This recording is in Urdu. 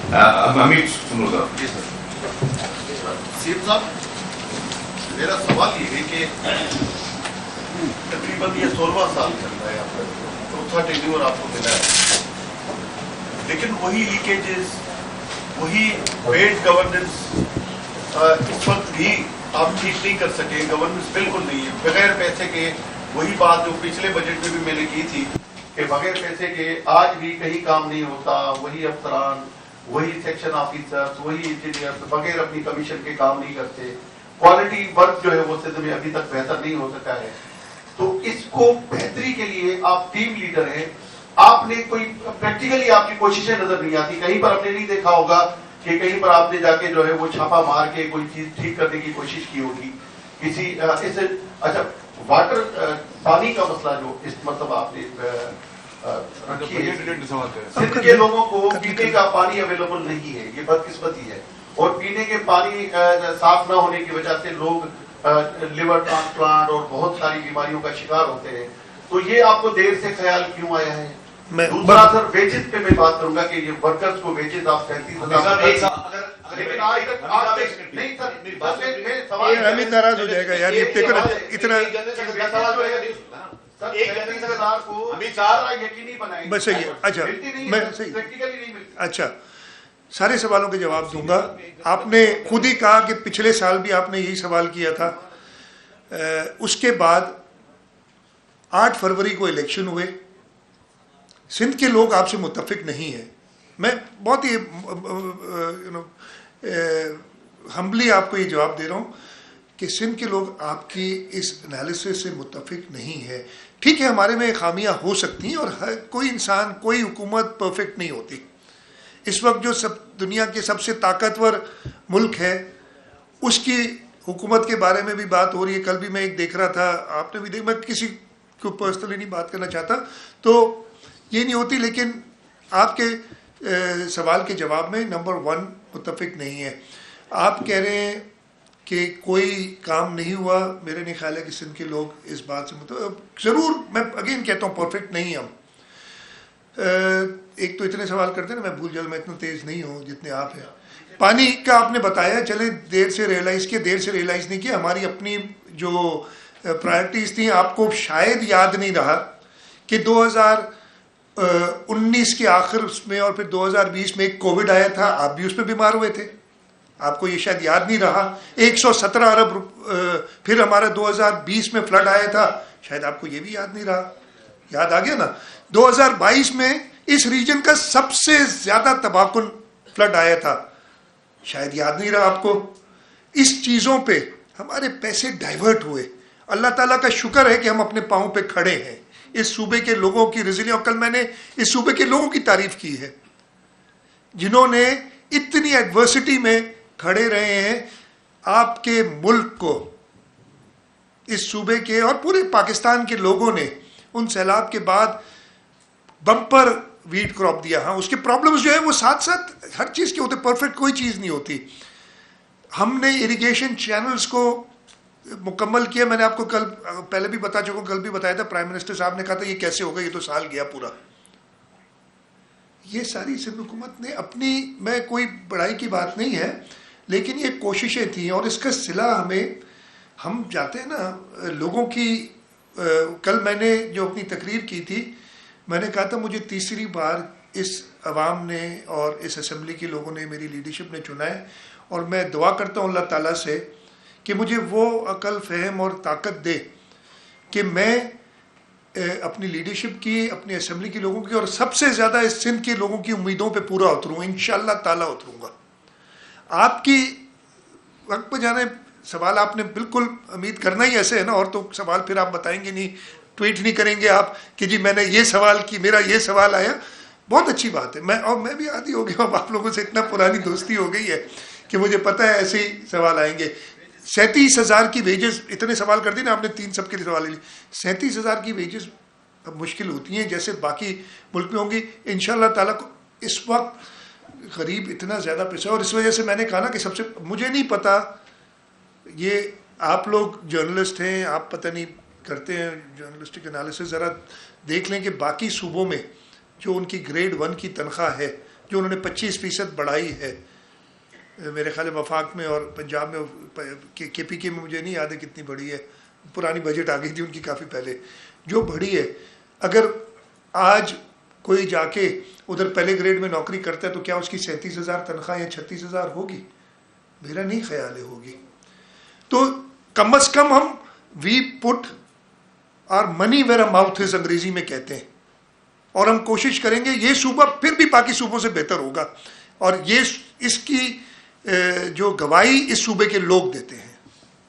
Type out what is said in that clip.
حمید سنو صاحب. جی سر. سیم صاحب میرا سوال یہ ہے کہ تقریباً یہ 16واں سال چل رہا ہے، آپ کا چوتھا ٹینیور آپ کو ملا ہے، لیکن وہی لیکیجز، وہی بیڈ گورننس اس وقت بھی آپ ٹھیک نہیں کر سکے. گورننس بالکل نہیں ہے، بغیر پیسے کے. وہی بات جو پچھلے بجٹ میں بھی میں نے کی تھی کہ بغیر پیسے کے آج بھی کہیں کام نہیں ہوتا. وہی افسران، وہی سیکشن آفیسر، وہی انجینئر بغیر اپنی کمیشن کے کام نہیں کرتے. کوالٹی ورک جو ہے وہ سندھ میں ابھی تک بہتر نہیں ہو سکا ہے. تو اس کو بہتری کے لیے آپ ٹیم لیڈر ہیں، آپ نے کوئی پریکٹیکلی آپ کی کوششیں نظر نہیں آتی. کہیں پر آپ نے نہیں دیکھا ہوگا کہ کہیں پر آپ نے جا کے جو ہے وہ چھاپا مار کے کوئی چیز ٹھیک کرنے کی کوشش کی ہوگی کسی اس. اچھا واٹر پانی کا مسئلہ جو اس مطلب آپ نے رکھی ہے، سندھ کے لوگوں کو پینے کا پانی اویلیبل نہیں ہے، یہ بدقسمتی ہے. اور پینے کے پانی صاف نہ ہونے کی وجہ سے لوگ لیور ٹرانسپلانٹ اور بہت ساری بیماریوں کا شکار ہوتے ہیں. تو یہ آپ کو دیر سے خیال کیوں آیا ہے؟ دوسرا سر ویجز پہ میں بات کروں گا کہ یہ ورکرز کو ویجز آپ 37,000 لیکن آج تک نہیں سر. حمید ناراض ہو جائے گا یار، یہ اتنا بس صحیح ہے. اچھا میں صحیح، اچھا سارے سوالوں کے جواب دوں گا. آپ نے خود ہی کہا کہ پچھلے سال بھی آپ نے یہی سوال کیا تھا. اس کے بعد 8 فروری کو الیکشن ہوئے. سندھ کے لوگ آپ سے متفق نہیں ہیں. میں بہت ہی ہمبلی آپ کو یہ جواب دے رہا ہوں کہ سندھ کے لوگ آپ کی اس انالیسس سے متفق نہیں ہے. ٹھیک ہے ہمارے میں خامیاں ہو سکتی ہیں، اور کوئی انسان، کوئی حکومت پرفیکٹ نہیں ہوتی. اس وقت جو دنیا کے سب سے طاقتور ملک ہے اس کی حکومت کے بارے میں بھی بات ہو رہی ہے. کل بھی میں ایک دیکھ رہا تھا، آپ نے بھی دیکھ، میں کسی کو پرسنلی نہیں بات کرنا چاہتا، تو یہ نہیں ہوتی. لیکن آپ کے سوال کے جواب میں نمبر 1 متفق نہیں ہے. آپ کہہ رہے ہیں کہ کوئی کام نہیں ہوا. میرے نہیں خیال ہے کہ سندھ کے لوگ اس بات سے متفق، ضرور میں اگین کہتا ہوں پرفیکٹ نہیں ہم. ایک تو اتنے سوال کرتے ہیں نا، میں بھول جاؤں، میں اتنا تیز نہیں ہوں جتنے آپ ہیں. پانی کا آپ نے بتایا، چلیں دیر سے ریئلائز نہیں کیا. ہماری اپنی جو پرائرٹیز تھیں، آپ کو شاید یاد نہیں رہا کہ 2019 کے آخر میں اور پھر 2020 میں ایک کووڈ آیا تھا، آپ بھی اس پہ بیمار ہوئے تھے. آپ کو یہ شاید یاد نہیں رہا. 117 ارب پھر ہمارا 2020 میں فلڈ آیا تھا، شاید آپ کو یہ بھی یاد نہیں رہا. یاد آ گیا نا. 2022 میں اس ریجن کا سب سے زیادہ تباہ کن فلڈ آیا تھا، شاید یاد نہیں رہا آپ کو. اس چیزوں پہ ہمارے پیسے ڈائیورٹ ہوئے. اللہ تعالیٰ کا شکر ہے کہ ہم اپنے پاؤں پہ کھڑے ہیں. اس صوبے کے لوگوں کی ریزیلینس، کل میں نے اس صوبے کے لوگوں کی تعریف کی ہے جنہوں نے اتنی ایڈورسٹی میں کھڑے رہے ہیں. آپ کے ملک کو، اس صوبے کے اور پورے پاکستان کے لوگوں نے ان سیلاب کے بعد بمپر ویٹ کراپ دیا. ہاں اس کے پرابلمز جو ہے وہ ساتھ ساتھ ہر چیز کے ہوتے، پرفیکٹ کوئی چیز نہیں ہوتی. ہم نے اریگیشن چینلز کو مکمل کیا. میں نے آپ کو کل پہلے بھی بتا چکا ہوں، کل بھی بتایا تھا. پرائم منسٹر صاحب نے کہا تھا یہ کیسے ہوگا، یہ تو سال گیا پورا. یہ ساری سندھ حکومت نے اپنی، میں کوئی بڑائی کی بات نہیں ہے لیکن یہ کوششیں تھیں، اور اس کا صلہ ہم جاتے ہیں نا لوگوں کی. کل میں نے جو اپنی تقریر کی تھی، میں نے کہا تھا مجھے تیسری بار اس عوام نے اور اس اسمبلی کے لوگوں نے، میری لیڈرشپ نے چنا ہے، اور میں دعا کرتا ہوں اللہ تعالیٰ سے کہ مجھے وہ عقل، فہم اور طاقت دے کہ میں اپنی لیڈرشپ کی، اپنی اسمبلی کے لوگوں کی، اور سب سے زیادہ اس سندھ کے لوگوں کی امیدوں پہ پورا اتروں. انشاءاللہ تعالیٰ اتروں گا. آپ کی وقت پہ جانے سوال آپ نے بالکل امید کرنا ہی ایسے ہے نا، اور تو سوال پھر آپ بتائیں گے نہیں، ٹویٹ نہیں کریں گے آپ کہ جی میں نے یہ سوال کی، میرا یہ سوال آیا. بہت اچھی بات ہے. میں بھی عادی ہو گیا ہوں، آپ لوگوں سے اتنا پرانی دوستی ہو گئی ہے کہ مجھے پتہ ہے ایسے ہی سوال آئیں گے. 37,000 کی ویجز، اتنے سوال کر دی نا آپ نے، 3 سب کے لیے سوال لے لی. 37,000 کی ویجز اب مشکل ہوتی ہیں جیسے باقی ملک میں ہوں گی. انشاءاللہ تعالیٰ کو اس وقت غریب اتنا زیادہ پیسہ، اور اس وجہ سے میں نے کہا نا کہ سب سے، مجھے نہیں پتا، یہ آپ لوگ جرنلسٹ ہیں، آپ پتہ نہیں کرتے ہیں جرنلسٹک انالیسس، ذرا دیکھ لیں کہ باقی صوبوں میں جو ان کی گریڈ 1 کی تنخواہ ہے جو انہوں نے 25% بڑھائی ہے، میرے خیال ہے وفاق میں اور پنجاب میں، کے پی کے میں مجھے نہیں یاد ہے کتنی بڑی ہے، پرانی بجٹ آ گئی تھی ان کی کافی پہلے، جو بڑھی ہے، اگر آج کوئی جا کے ادھر پہلے گریڈ میں نوکری کرتا ہے تو کیا اس کی 37,000 تنخواہ یا 36,000 ہوگی؟ میرا نہیں خیال ہے ہوگی. تو کم از کم ہم we put our money where a mouth is انگریزی میں کہتے ہیں، اور ہم کوشش کریں گے یہ صوبہ پھر بھی باقی صوبوں سے بہتر ہوگا، اور یہ اس کی جو گواہی اس صوبے کے لوگ دیتے ہیں.